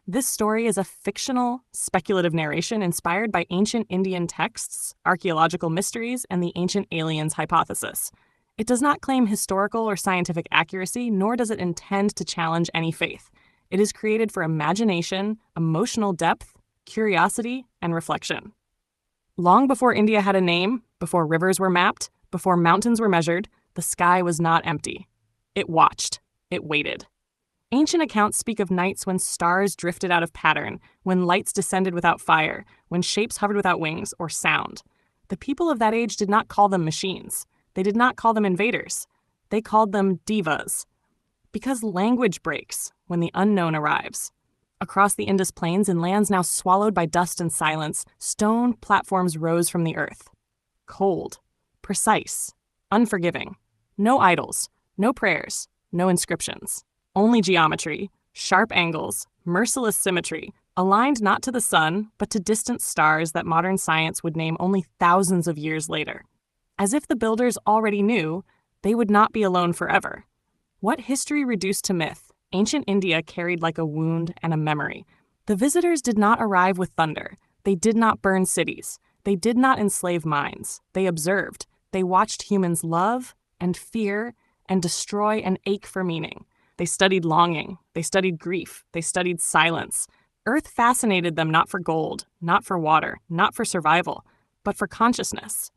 This story is a fictional, speculative narration inspired by ancient Indian texts, archaeological mysteries, and the ancient aliens hypothesis. It does not claim historical or scientific accuracy, nor does it intend to challenge any faith. It is created for imagination, emotional depth, curiosity, and reflection. Long before India had a name, before rivers were mapped, before mountains were measured, the sky was not empty. It watched. It waited. Ancient accounts speak of nights when stars drifted out of pattern, when lights descended without fire, when shapes hovered without wings or sound. The people of that age did not call them machines. They did not call them invaders. They called them Devas. Because language breaks when the unknown arrives. Across the Indus Plains, in lands now swallowed by dust and silence, stone platforms rose from the earth. Cold, precise, unforgiving. No idols, no prayers, no inscriptions. Only geometry, sharp angles, merciless symmetry, aligned not to the sun, but to distant stars that modern science would name only thousands of years later. As if the builders already knew, they would not be alone forever. What history reduced to myth, ancient India carried like a wound and a memory. The visitors did not arrive with thunder. They did not burn cities. They did not enslave minds. They observed. They watched humans love and fear and destroy and ache for meaning. They studied longing. They studied grief. They studied silence. Earth fascinated them not for gold, not for water, not for survival, but for consciousness.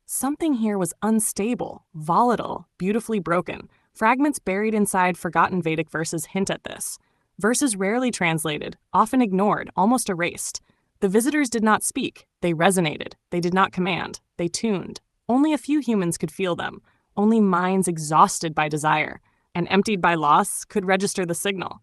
Something here was unstable, volatile, beautifully broken. Fragments buried inside forgotten Vedic verses hint at this. Verses rarely translated, often ignored, almost erased. The visitors did not speak. They resonated. They did not command. They tuned. Only a few humans could feel them. Only minds exhausted by desire and emptied by loss could register the signal.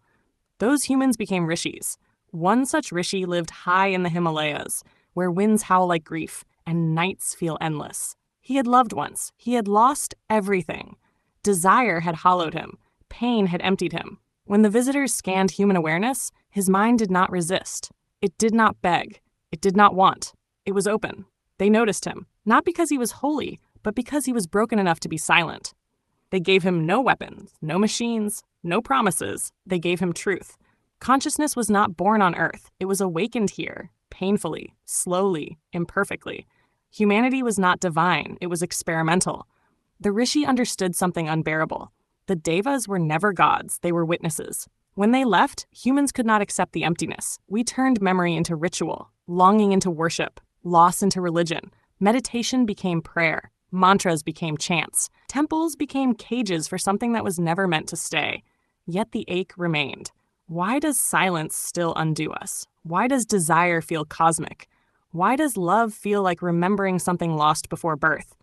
Those humans became rishis. One such rishi lived high in the Himalayas, where winds howl like grief and nights feel endless. He had loved once. He had lost everything. Desire had hollowed him. Pain had emptied him. When the visitors scanned human awareness, his mind did not resist. It did not beg. It did not want. It was open. They noticed him, not because he was holy, but because he was broken enough to be silent. They gave him no weapons, no machines, no promises. They gave him truth. Consciousness was not born on Earth. It was awakened here, painfully, slowly, imperfectly. Humanity was not divine. It was experimental. The rishi understood something unbearable. The Devas were never gods. They were witnesses. When they left, humans could not accept the emptiness. We turned memory into ritual, longing into worship, loss into religion. Meditation became prayer. Mantras became chants. Temples became cages for something that was never meant to stay. Yet the ache remained. Why does silence still undo us? Why does desire feel cosmic? Why does love feel like remembering something lost before birth?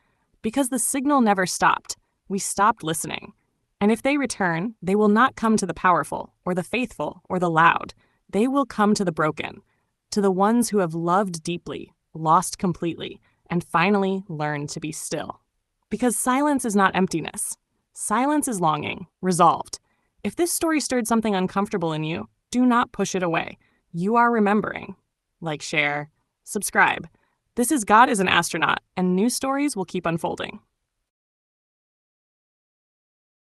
Because the signal never stopped. We stopped listening. And if they return, they will not come to the powerful, or the faithful, or the loud. They will come to the broken, to the ones who have loved deeply, lost completely, and finally learned to be still. Because silence is not emptiness. Silence is longing, resolved. If this story stirred something uncomfortable in you, do not push it away. You are remembering. Like, share, subscribe. This is God is an Astronaut, and new stories will keep unfolding.